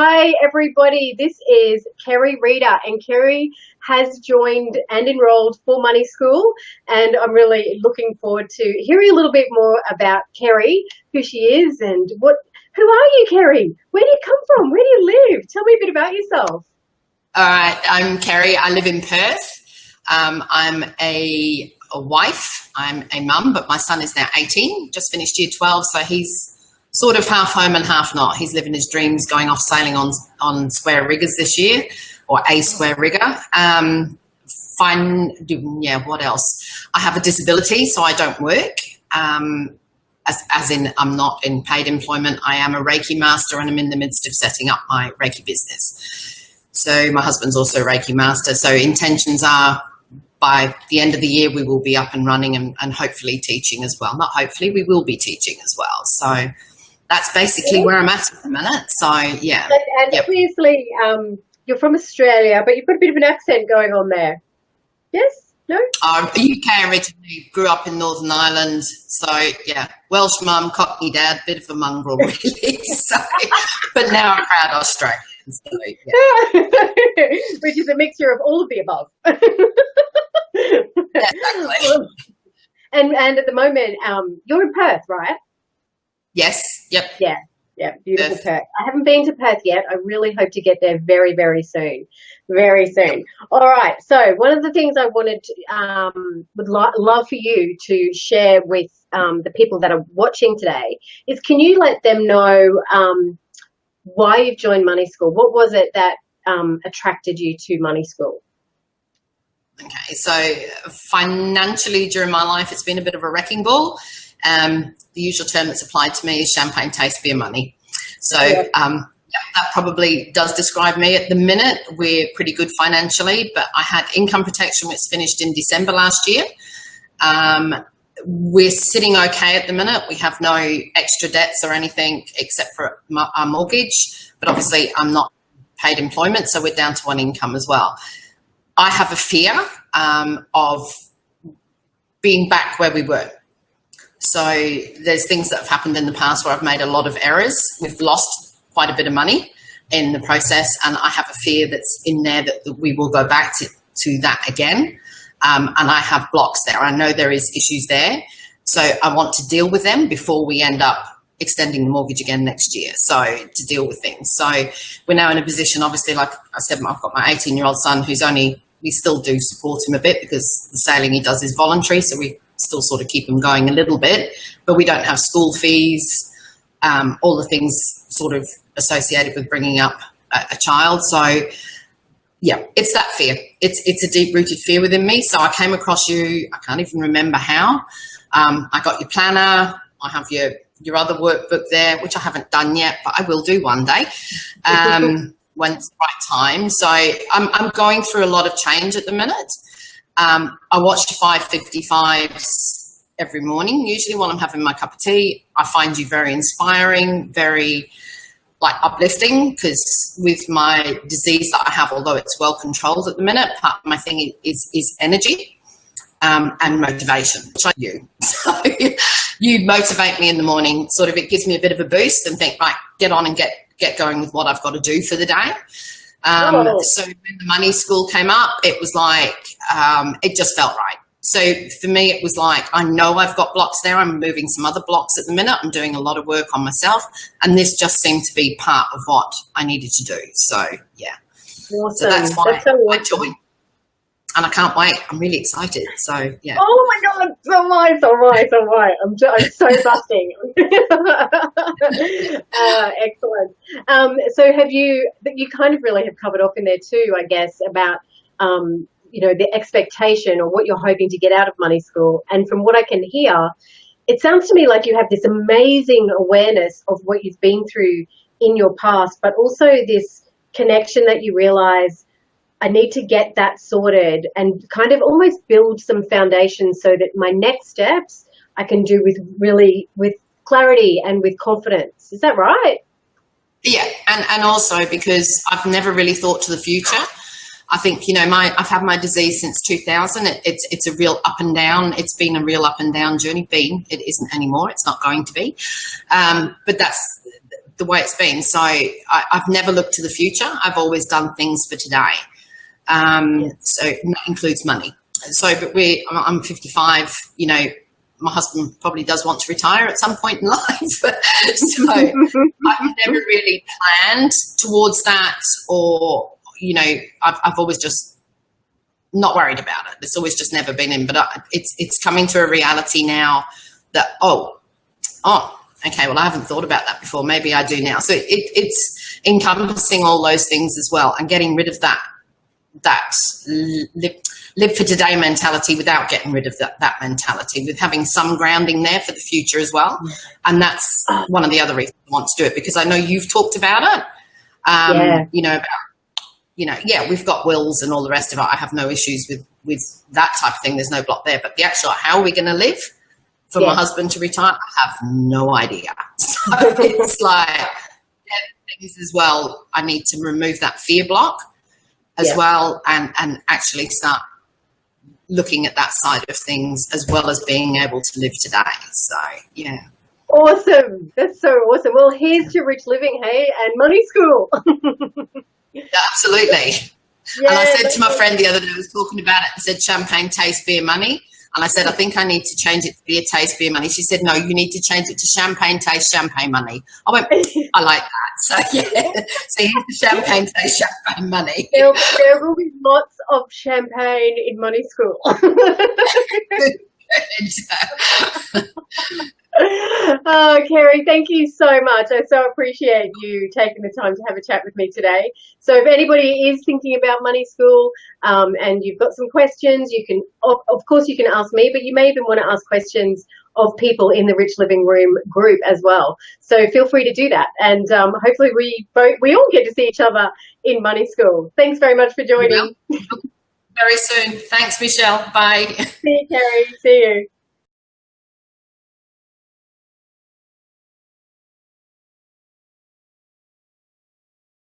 Hi, everybody. This is Kerry Reader, and Kerry has joined and enrolled for Money School, and I'm really looking forward to hearing a little bit more about Kerry, who she is, and who are you, Kerry? Where do you come from? Where do you live? Tell me a bit about yourself. All right, I'm Kerry. I live in Perth. I'm a wife. I'm a mum, but my son is now 18, just finished year 12, so he's sort of half home and half not. He's living his dreams, going off sailing on square riggers this year, or a square rigger. What else? I have a disability, so I don't work. As in, I'm not in paid employment. I am a Reiki master, and I'm in the midst of setting up my Reiki business. So my husband's also a Reiki master. So intentions are by the end of the year, we will be up and running and hopefully teaching as well. Not hopefully, we will be teaching as well. So that's basically where I'm at the minute. So, yeah. And obviously, you're from Australia, but you've got a bit of an accent going on there. Yes? No? UK originally, grew up in Northern Ireland. So, yeah, Welsh mum, Cockney dad, bit of a mongrel, really. So, but now I'm proud Australian. So, yeah. Which is a mixture of all of the above. Yeah, exactly. And at the moment, you're in Perth, right? Yes. Yep. Yeah, beautiful Perth. I haven't been to Perth yet. I really hope to get there very, very soon. Very soon. All right. So one of the things I wanted to, love for you to share with the people that are watching today is, can you let them know why you've joined Money School? What was it that attracted you to Money School? Okay, so financially during my life, it's been a bit of a wrecking ball. The usual term that's applied to me is champagne taste, beer money. So that probably does describe me. At the minute, we're pretty good financially, but I had income protection, which finished in December last year. We're sitting okay at the minute. We have no extra debts or anything except for our mortgage, but obviously I'm not paid employment, so we're down to one income as well. I have a fear of being back where we were. So there's things that have happened in the past where I've made a lot of errors. We've lost quite a bit of money in the process, and I have a fear that's in there that we will go back to that again. And I have blocks there. I know there is issues there. So I want to deal with them before we end up extending the mortgage again next year. So to deal with things. So we're now in a position, obviously, like I said, I've got my 18-year-old son we still do support him a bit because the sailing he does is voluntary. So we still sort of keep him going a little bit, but we don't have school fees, all the things sort of associated with bringing up a child. So yeah, it's that fear. It's a deep-rooted fear within me. So I came across you. I can't even remember how. I got your planner. I have your other workbook there, which I haven't done yet, but I will do one day when it's the right time. So I'm going through a lot of change at the minute. I watch 5:55s every morning, usually while I'm having my cup of tea. I find you very inspiring, very uplifting, because with my disease that I have, although it's well controlled at the minute, part of my thing is energy and motivation, which I do. So you motivate me in the morning, sort of, it gives me a bit of a boost and think, right, get on and get going with what I've got to do for the day. So when the Money School came up, it was like, it just felt right. So for me, it was like, I know I've got blocks there. I'm moving some other blocks at the minute. I'm doing a lot of work on myself, and this just seemed to be part of what I needed to do. So yeah, awesome. So that's why I joined, and I can't wait. I'm really excited. So yeah. Oh my God, so am I. I'm so busting. Excellent. So you kind of really have covered off in there too, I guess, about the expectation or what you're hoping to get out of Money School. And from what I can hear, it sounds to me like you have this amazing awareness of what you've been through in your past, but also this connection that you realize, I need to get that sorted and kind of almost build some foundation so that my next steps I can do with clarity and with confidence. Is that right? Yeah, and also because I've never really thought to the future. I think, I've had my disease since 2000. It's a real up and down. It's been a real up and down journey. It isn't anymore. It's not going to be. But that's the way it's been. So I've never looked to the future. I've always done things for today. So that includes money. So, but I'm 55, you know, my husband probably does want to retire at some point in life. So I've never really planned towards that, or, you know, I've always just not worried about it. It's always just never been in, but it's coming to a reality now that, oh, okay, well, I haven't thought about that before. Maybe I do now. So it's encompassing all those things as well, and getting rid of that live for today mentality without getting rid of that mentality, with having some grounding there for the future as well. And that's one of the other reasons I want to do it, because I know you've talked about it. You know, about, you know, yeah, we've got wills and all the rest of it. I have no issues with that type of thing. There's no block there. But the actual, how are we going to live for my husband to retire? I have no idea. So it's like things as well. I need to remove that fear block as well, and actually start looking at that side of things, as well as being able to live today. So, yeah. Awesome. That's so awesome. Well, here's to rich living, hey, and money school. Absolutely. Yeah, and I said to my friend the other day, I was talking about it, and said champagne taste, beer money. And I said, I think I need to change it to beer taste, beer money. She said, no, you need to change it to champagne taste, champagne money. I went, I like that. So, yeah. So here's the champagne taste, champagne money. There will be lots of champagne in money school. Oh, Kerry, thank you so much. I so appreciate you taking the time to have a chat with me today. So if anybody is thinking about money school, and you've got some questions, you can, of course, you can ask me, but you may even want to ask questions of people in the Rich Living Room group as well. So feel free to do that. And hopefully we all get to see each other in money school. Thanks very much for joining. Very soon. Thanks, Michelle. Bye. See you, Kerry. See you.